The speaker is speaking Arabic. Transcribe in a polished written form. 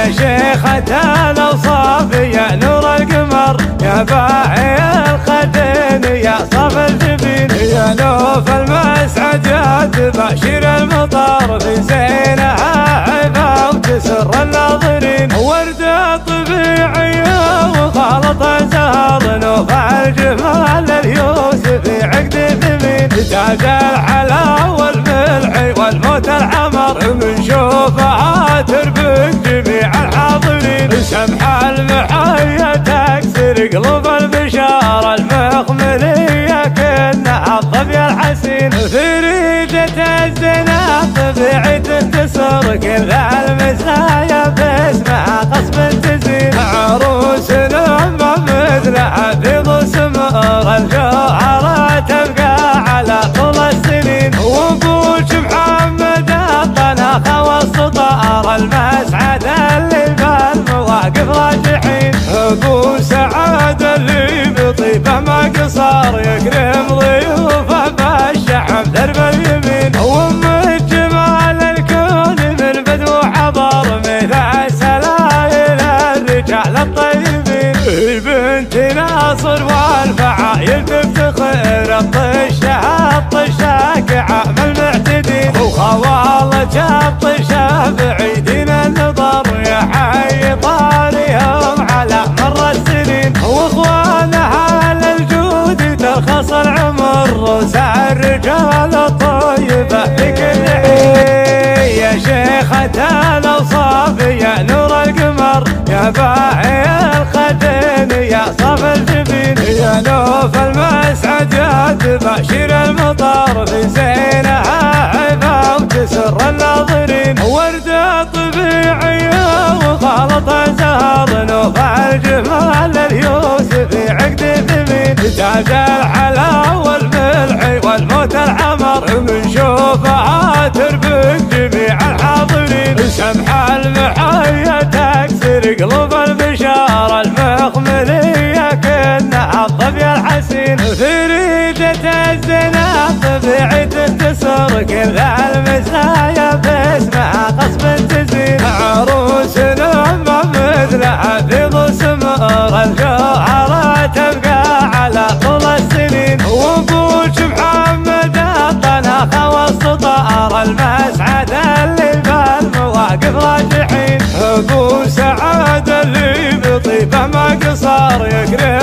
يا شيخة الأوصاف يا نور القمر يا باعي الخدين يا صف الجبين يا نوف المسعد يا تباشر المطار في زينها عفا وتسر الناظرين وردة طبيعية وخالط زهر نوف الجمال اليوسفي عقد ثمين تاج الحلا والملح والموت الحمر من شوفها تربك جميع الحاضرين سمح المحيا تكسر قلوب البشارة المخملية كأنها الظبي الحسين في ريدة الزنا طبيعي تنتصر كل المزايا باسمها قصب تزين عروس لما مثلها في ظل سمر الجوهرة تبقى على طول السنين وابوش محمد الطناخة والسطار المسعد اللي بالمواقف راجحين ابو سعد اللي بطيبه ما قصار يكرم ضيوفه بالشحم درب اليمين وام الجمال الكون من بدو حضر مثل سلايل الرجال الطيبين بنت ناصر والفعايل تفتخر الطشه كعام المعتدين وخوالة الطشه بعيدين النظر يا حي طاريهم على مر السنين واخوانها للجود ترخص العمر روس الرجال الطيبه في كل حين يا شيخة الأوصاف يا نور القمر يا باعي الخدين يا صف الجبين يا نوف المسعد يا تباشر المطار في زينها عفا وتسر الناظرين وردة طبيعية وخالط زهر نوف الجمال اليوسفي عقد ثمين تاج الحلا والملح والموت الحمر من شوفها تربك جميع الحاضرين سمح المحيا تكسر قلوب البشارة المخملية كأنها الظبي الحسين في ريدة الزنا طبيعي تنتصر كل المزايا باسمها قصب تزين عروس لما مثلها في ظل سمر الجوهرة تبقى على طول السنين وابوش محمد الطناخة والسطار المسعد اللي بالمواقف راجحين ابو سعد اللي بطيبه ما قصار يكرم